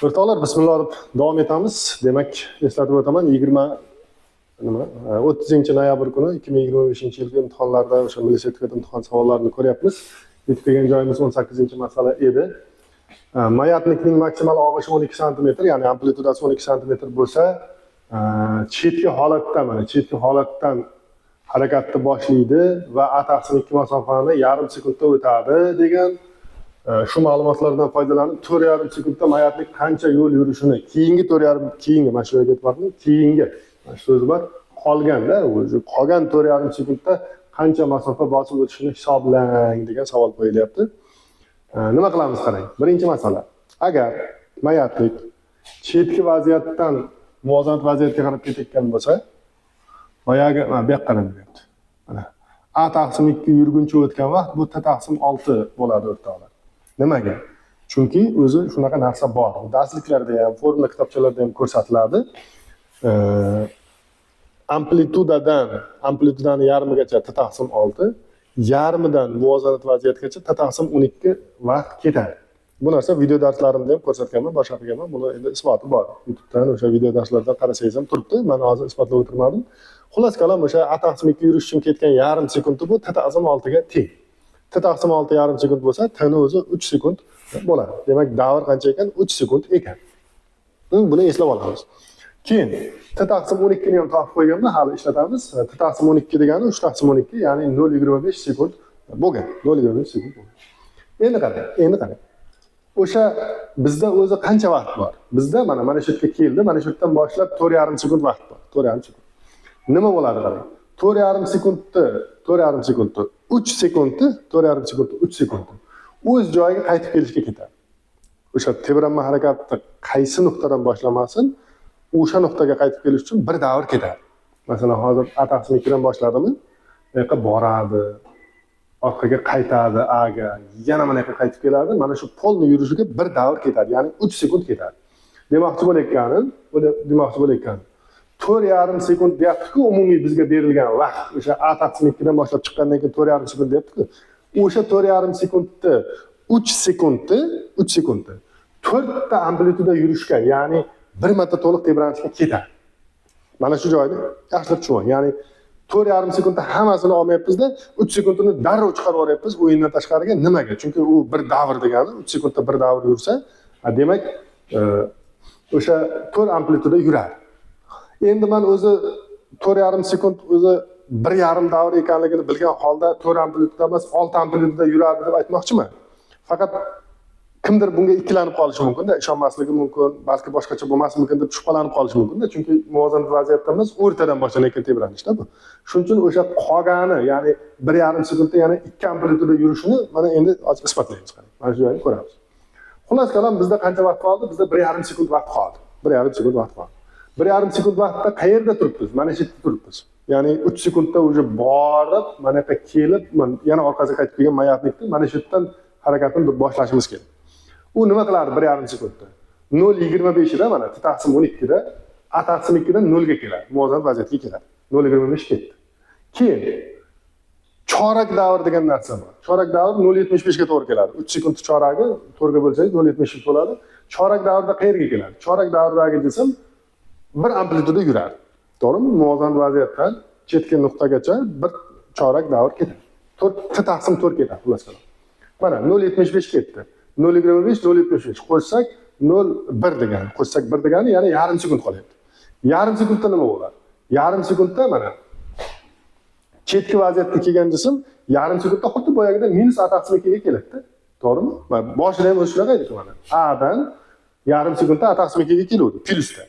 O'rtoqlar, bismillah deb davom etamiz. Demak, eslatib o'taman, 30-noyabr kuni 2025-yilgi imtihonlarda o'sha milliy sertifikat imtihon savollarini ko'ryapmiz. Yetib kelgan joyimiz 18-masala edi. Mayatnikning maksimal og'ishi 12 sm, ya'ni amplitudasi 12 sm bo'lsa, chetki holatdan harakatni boshlaydi va a/2 masofani yarim sekundda o'tadi degan shu ma'lumotlardan foydalanib 4,5 sekundda mayatlik qancha yo'l yurishini, keyingi mana shu yerga aytmoqchiman, keyingi so'z bor, qolgan 4,5 sekundda qancha masofa bosib o'tishini hisoblang degan savol qo'yilyapti. Nima qilamiz qarang. Birinchi masala. Agar mayatlik chetki vaziyatdan muvozanat vaziyatga qarab ketayotgan bo'lsa, boyagi bu yoqqa qarayapti. Mana a/2 yurguncha o'tgan vaqt bu t/6 bo'ladi o'rtoqlar. Nimaga? Chunki o'zi shunaqa narsa bor. Darsliklarda ham, forumda kitobchalarda ham ko'rsatiladi. Amplitudani yarmigacha t/6, yarmidan muvozanat vaziyatgacha t/12 vaqt ketadi. Bu narsa video darslarimda ham ko'rsatganman, boshqa qilganman. Buni endi isboti bor. YouTubedan o'sha video darslardan qarasangiz ham turibdi. Men hozir isbotlab o'tirmadim. Xullas kalom, o'sha a/2 yurish uchun ketgan yarim sekundi bu t/6 ga teng. t/6 yarim sekund bo'lsa, t-ni o'zi 3 sekund bo'ladi. Demak, davr qancha ekan? 3 sekund ekan. Buni eslab olamiz. Keyin t/12 ni ham topib qo'yganmi, hali ishlatamiz. t/12 degani 3/12, ya'ni 0,25 sekund bo'lgan. 0,25 sekund bo'lgan. Endi qarang. O'sha bizda o'zi qancha vaqt bor? Bizda mana shu yerga keldi, mana shu yerdan boshlab 4,5 sekund vaqt bor. 4,5 sekund. Nima bo'ladi qarang? 4,5 sekundni 3 sekundni 4,5 sekundni 3 sekundni o'z joyiga qaytib kelishga ketadi. O'sha tebranma harakatni qaysi nuqtadan boshlamasin, o'sha nuqtaga qaytib kelish uchun bir davr ketadi. Masalan, hozir a/2 dan boshladimi? Bu yoqqa boradi, orqaga qaytadi, a ga, yana mana yoqqa qaytib keladi. Mana shu polni yurishiga bir davr ketadi, ya'ni 3 sekund ketadi. Demoqchi bo'layotganim 4,5 sekund deyapti-ku, umumiy bizga berilgan vaqt. O'sha a/2 dan boshlab chiqqandan keyin 4,5 sekund deyapti-ku. O'sha 4,5 sekundni 3 sekundni 4 ta amplituda yurishga, ya'ni bir marta to'liq tebranishga ketadi. Mana shu joyni yaxshilab tushuning. Ya'ni 4,5 sekundda hammasini olmayapmiz-da, 3 sekundni darrov chiqarib yuboryapmiz o'yindan tashqariga. Nimaga? Chunki u bir davr degani, 3 sekundda bir davr yursa, demak, o'sha 4 amplituda yuradi. Endi men o'zi 4,5 sekund o'zi 1,5 davr ekanligini bilgan holda 4 amplituda emas, 6 amplituda yuradi deb aytmoqchiman. Faqat kimdir bunga ikkilanib qolishi mumkin-da, ishonmasligi mumkin, balki boshqacha bo'lmasmikin deb shubhalanib qolishi mumkin-da, chunki muvozanat vaziyatda emas, o'rtadan boshlanayotgan tebranishda bu. Shuning uchun o'sha qolgani, ya'ni 1,5 sekundda yana 2 amplituda yurishini mana endi isbotlaymiz. Mana shu joyni ko'ramiz. Xullas kalom, bizda qancha vaqt qoldi? Bizda 1,5 sekund vaqt qoldi. 1,5 sekund vaqt qoldi. 1,5 sekund vaqtda qayerda turibmiz? Mana shu yerda turibmiz. Ya'ni 3 sekundda уже borib, mana yoqqa kelib, yana orqasiga qaytib kelgan mayatlikni mana shu yerdan harakatni boshlashimiz kerak. U nima qiladi 1,5 sekundda? 0,25 da mana t/12 da a/2 dan 0 ga keladi. Muvozanat vaziyatga keladi. 0,25 ketdi. Keyin chorak davr degan narsa bor. Chorak davr 0,75 ga to'g'ri keladi. 3 sekund choragi 4 ga bo'lsangiz 0,75 bo'ladi. Chorak davrda qayerga keladi? Chorak davrdagi desam bir amplituda yuradi. To'g'rimi? Muvozanat vaziyatdan chetki nuqtagacha bir chorak davr ketadi. 4 ketadi, xullas kalom. Mana 0,75 ketdi. 0,25 0,75 qo'shsak 1 degani, ya'ni yarim sekund qolyapti. Yarim sekundda nima bo'ladi? Yarim sekundda mana chetki vaziyatga kelgan jism yarim sekundda xuddi boyagida minus a/2 ga keladi-da. To'g'rimi? Mana boshida ham o'sha shunaqa edi mana. A dan yarim sekundda a/2 ga keladi, plyusda.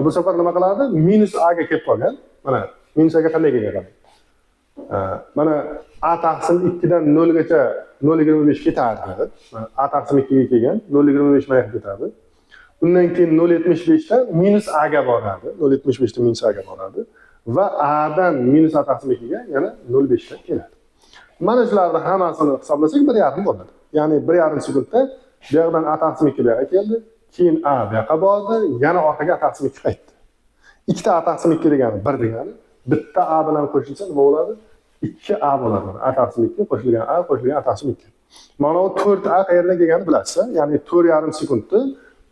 Bu safar nima qiladi? Minus a ga kelib qolgan. Mana minus a ga qanday kelgan? Mana a/2 dan 0 gacha 0,25 ketadi. a/2 ga kelgan 0,25 mayaq ketadi. Undan keyin 0,75 dan minus a ga boradi. 0,75 dan minus a ga boradi va a dan minus a/2 ga yana 0,5 dan keladi. Mana shularni hammasini hisoblasak 1,5 bo'ladi. Ya'ni 1,5 sekundda bu yoqdan a/2 bu yoqqa keldi. Keyin a bu yoqqa bordi, yana orqaga a/2 qaytdi. Ikkita a/2 degani 1 degani, bitta a bilan qo'shilsa nima bo'ladi? 2a bo'ladi. a/2 qo'shilgan a qo'shilgan a/2. Mana bu 4a qayerdan kelganini bilasiz, ya'ni 4,5 sekundni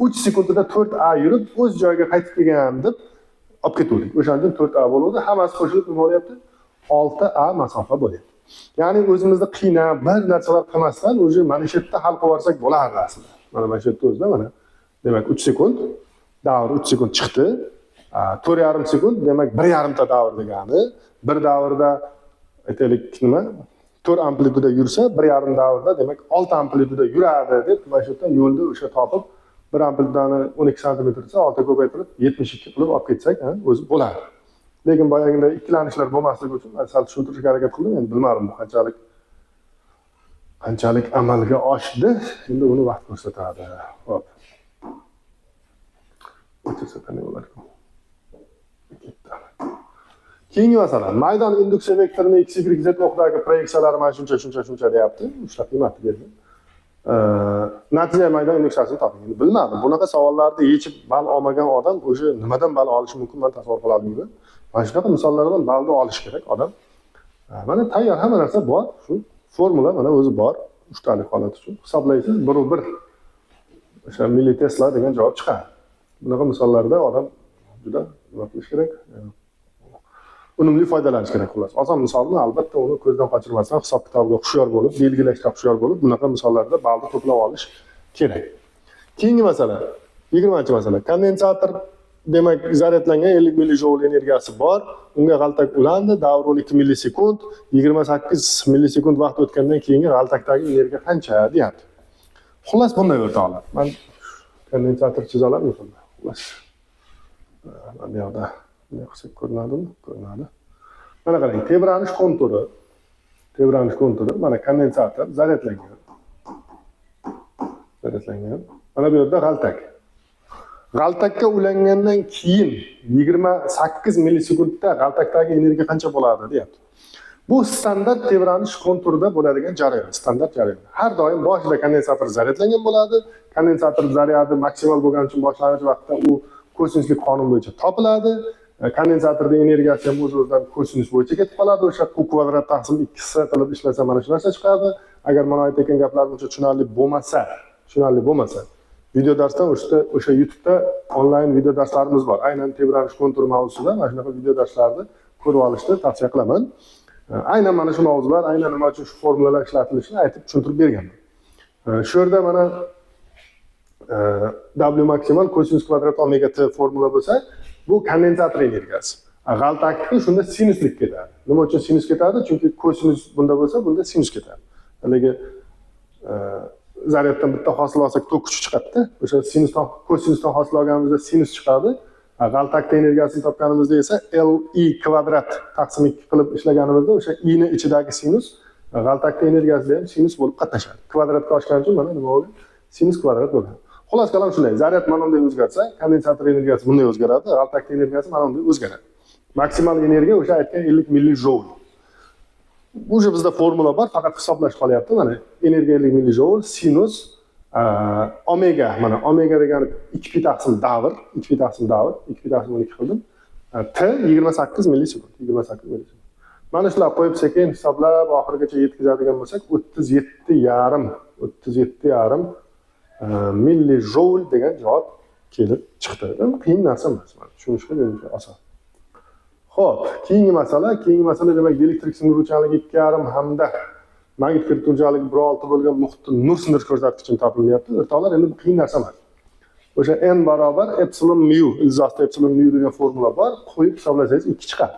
3 sekundda 4A yurib, o'z joyiga qaytib kelgan deb olib ketdik. O'shandan 4A bo'ladi. Hammasi qo'shilib nima bo'lyapti? 6A masofa bo'lyapti. Ya'ni o'zimizni qiynab, bir narsalar qilmasdan o'zi mana shu yerda hal qilib olsak bo'lardi aslida. Mana shu yerda o'zida mana. Demak 3 sekund, davr 3 sekund chiqdi. 4,5 sekund, demak 1,5 ta davr degani. Bir davrda aytaylik nima? 4 amplituda yursa, 1,5 davrda demak 6 amplituda yuradi deb mana shu yerdan yo'lda o'sha topib 1 amplitudani 12 sm desa, 6 ko'paytirib 72 qilib olib ketsak, o'zi bo'ladi. Lekin boyagiday ikkilanishlar bo'lmasligi uchun men sal tushuntirishga harakat qildim. Endi bilmadim bu qanchalik amalga oshdi. Endi uni vaqt ko'rsatadi. Xo'p. Keyingi masala, maydon induksiya vektorini x, y, z o'qdagi proyeksiyalari mana shuncha deyapti. Shunaqa qiymatni berdi. Natija maydon induksiyasini toping. Bilmadim. Bunaqa savollarni yechib ball olmagan odam o'sha nimadan ball olishi mumkin, men tasavvur qilolmayman. Mana shunaqa misollardan ballni olish kerak odam. Mana tayyor hamma narsa bor. Shu formula mana o'zi bor. 3 talik holat uchun hisoblaysiz 1/1 o'sha millitesla degan javob chiqadi. Bunaqa misollarda odam juda nima qilish kerak? Unumli foydalanish kerak xolos. Oson misolni albatta uni ko'zdan qochirmasdan hisob kitobga hushyor bo'lib, belgilashda hushyor bo'lib, bunaqa misollarda ballni to'plab olish kerak. Keyingi masala, 20-masala. Kondensator demak zaryadlangan 50 millijoule energiyasi bor. Unga g'altak ulandi, davr 12 millisekund, 28 millisekund vaqt o'tgandan keyingi g'altakdagi energiya qancha deyapti. Xullas bunday o'rtoqlar. Men kondensator chiza olaman shunda. Xullas. Mana bu yerda bunday qilsak ko'rinadimi? Ko'rinadi. Mana qarang, tebranish konturi, mana kondensator zaryadlangan. Mana bu yerda g'altak. G'altakka ulangandan keyin 28 millisekundda g'altakdagi energiya qancha bo'ladi deyapti. Bu standart tebranish konturida bo'ladigan jarayon, standart jarayon. Har doim boshida kondensator zaryadlangan bo'ladi. Kondensator zaryadi maksimal bo'lgani uchun boshlang'ich vaqtda u kosinuslik qonun bo'yicha topiladi. Kondensatorda energiyasi ham o'z-o'zidan kosinus bo'yicha ketib qoladi. O'sha q kvadrat taqsim 2 qilib ishlasa mana shu narsa chiqadi. Agar mana aytgan gaplarim uncha tushunarli bo'lmasa, video darsdan o'sha YouTube'da onlayn video darslarimiz bor. Aynan tebranish konturi mavzusida mana shunaqa video darslarni ko'rib olishni tavsiya qilaman. Aynan mana shu mavzular, aynan nima uchun shu formulalar ishlatilishini aytib tushuntirib berganman. Shu yerda mana W maksimal kosinus kvadrat omega t formula bo'lsa, bu kondensator energiyasi. G'altakda shunda sinuslik ketadi. Nima uchun sinus ketadi? Chunki kosinus bunda bo'lsa, bunda sinus ketadi. Haligi zaryaddan bitta hosil olsak, tok kuchi chiqadi. O'sha sinusdan kosinusdan hosil olganimizda sinus chiqadi. G'altakda energiyasini topganimizda esa Li kvadrat taqsim 2 qilib ishlaganimizda o'sha i ni ichidagi sinus g'altakda energiyasida ham sinus bo'lib qatnashadi. Kvadratga oshgan uchun mana nima bo'lgan? Sinus kvadrat bo'lgan. Xolos kalam shunday. Zaryad mana bunday o'zgarsa, kondensator energiyasi bunday o'zgaradi, g'altakda energiyasi mana bunday o'zgaradi. Maksimal energiya o'sha aytgan 50 millijoule. O'sha bizda formula bor, faqat hisoblash qolyapti. Mana energiya 50 millijoule sinus omega, mana omega degani 2 pi taqsim davr, 2 pi taqsim 12 qildim. T 28 millisekund, 28 millisekund. Mana shular qo'yib sekin hisoblab oxirigacha yetkazadigan bo'lsak, 37,5 millijoule degan javob kelib chiqdi. Qiyin narsa emas, tushunishga menimcha oson. Xo'p, keyingi masala demak elektrik singdiruvchanligi 2,5 hamda magnit kirituvchanligi 1,6 bo'lgan muhitda nur sindirish ko'rsatkichini topilyapti. O'rtoqlar, endi bu qiyin narsa emas. O'sha n barobar epsilon mu, ilzosda epsilon mu degan formula bor, qo'yib hisoblasangiz 2 chiqadi.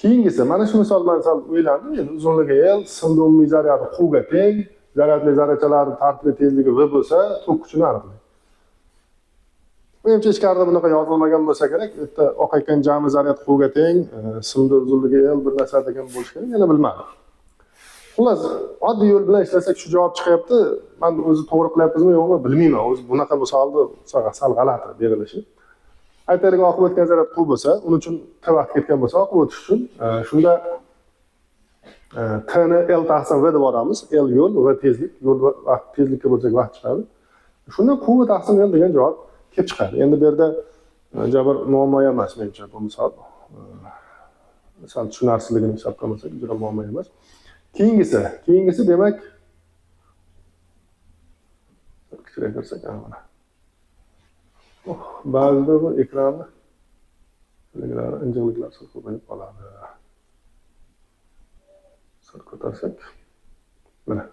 Keyingisi, mana shu misol bilan sal o'ylandim. Endi uzunligi L, simda umumiy zaryadi quvga teng, zaryadli zarrachalarning tartibi tezligi v bo'lsa, tok kuchini aniqlaydi. Menimcha ichkarida bunaqa yozilmagan bo'lsa kerak. Bu yerda oqayotgan jami zaryad quvga teng, simda uzunligi L bir narsa degan bo'lishi kerak. Yana bilmadim. Xullas, oddiy yo'l bilan ishlasak shu javob chiqyapti. Men o'zi to'g'ri qilyapmizmi yo'qmi bilmayman. O'zi bunaqa misolni sal g'alati berilishi. Aytaylik, oqib o'tgan zaryad quv bo'lsa, uning uchun t vaqt ketgan bo'lsa, oqib o'tish uchun shunda t ni L taqsim v deb olamiz. L yo'l, v tezlik, yo'l vaqt tezlikka bo'lsak vaqt chiqadi. Shundan quv taqsim L degan javob kelib chiqadi. Endi bu yerda jabr muammo emas menimcha bu misol. Misol tushunarsizligini hisob qilmasak, juda muammo emas. Keyingisi demak kichiraytirsak mana. Ba'zida bu ekranni injiqliklar sir ko'payib qoladi. Sir ko'tarsak. Mana.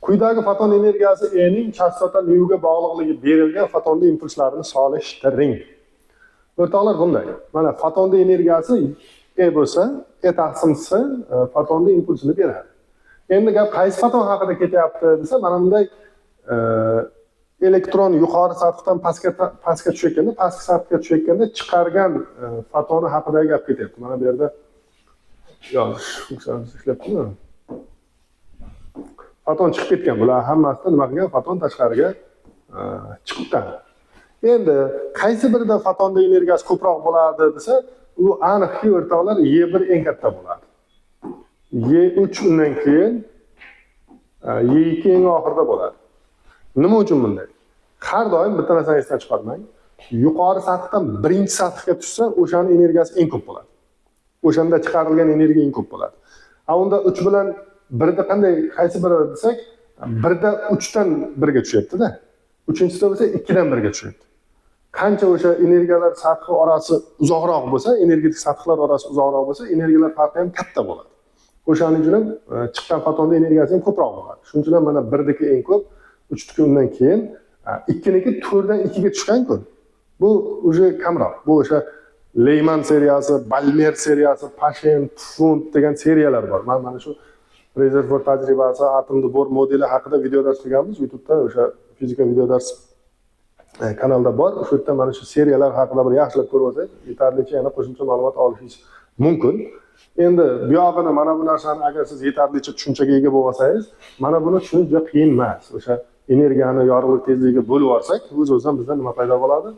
Quyidagi foton energiyasi E ning chastota nuga bog'liqligi berilgan fotonda impulslarini solishtiring. O'rtoqlar bunday. Mana fotonda energiyasi E bo'lsa, E taqsim C fotonda impulsini beradi. Endi gap qaysi foton haqida ketyapti desa, mana bunday elektron yuqori sathdan pastga tushayotganda, pastki sathga tushayotganda chiqargan fotoni haqida gap ketyapti. Mana bu yerda yozish funksiyasi ishlayaptimi? Foton chiqib ketgan. Bular hammasi nima qilgan? Foton tashqariga chiqqan. Endi qaysi birida fotonda energiyasi ko'proq bo'ladi desa, u aniqki o'rtoqlar Y1 eng katta bo'ladi. Y3 undan keyin Y2 eng oxirida bo'ladi. Nima uchun bunday? Har doim bitta narsani esdan chiqarmang. Yuqori sathdan birinchi sathga tushsa, o'shaning energiyasi eng ko'p bo'ladi. O'shanda chiqarilgan energiya eng ko'p bo'ladi. Unda 3 bilan 1da qanday qaysi biri desak, 1da 3dan 1ga tushyapti-da. 3-chisida bo'lsa 2dan 1ga tushyapti. Qancha o'sha energiyalar sathi orasi uzoqroq bo'lsa, energetik sathlar orasi uzoqroq bo'lsa, energiyalar farqi ham katta bo'ladi. O'shaning uchun ham chiqqan fotonda energiyasi ham ko'proq bo'ladi. Shuning uchun ham mana 1dagi eng ko'p, 3dagi undan keyin 2niki 4dan 2ga tushgan-ku. Bu o'sha kamroq. Bu o'sha Leyman seriyasi, Balmer seriyasi, Paschen, Pfund degan seriyalar bor. Men mana shu Rezervoir tajribasi, atomli bor modeli haqida video dars qilganmiz. YouTube'da o'sha fizika video dars kanalda bor. O'sha yerda mana shu seriyalar haqida bir yaxshilab ko'rib olsangiz, yetarlicha yana qo'shimcha ma'lumot olishingiz mumkin. Endi bu yog'ini mana bu narsani agar siz yetarlicha tushunchaga ega bo'lsangiz, mana buni tushunish juda qiyin emas. O'sha energiyani yorug'lik tezligiga bo'lib olsak, o'z-o'zidan bizda nima paydo bo'ladi?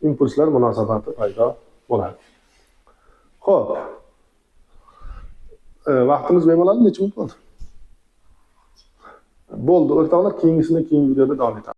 Impulslar munosabati paydo bo'ladi. Xo'p. Vaqtimiz bemalol necha minut bo'ldi? Bo'ldi, o'rtoqlar, keyingisini keyingi videoda davom etamiz.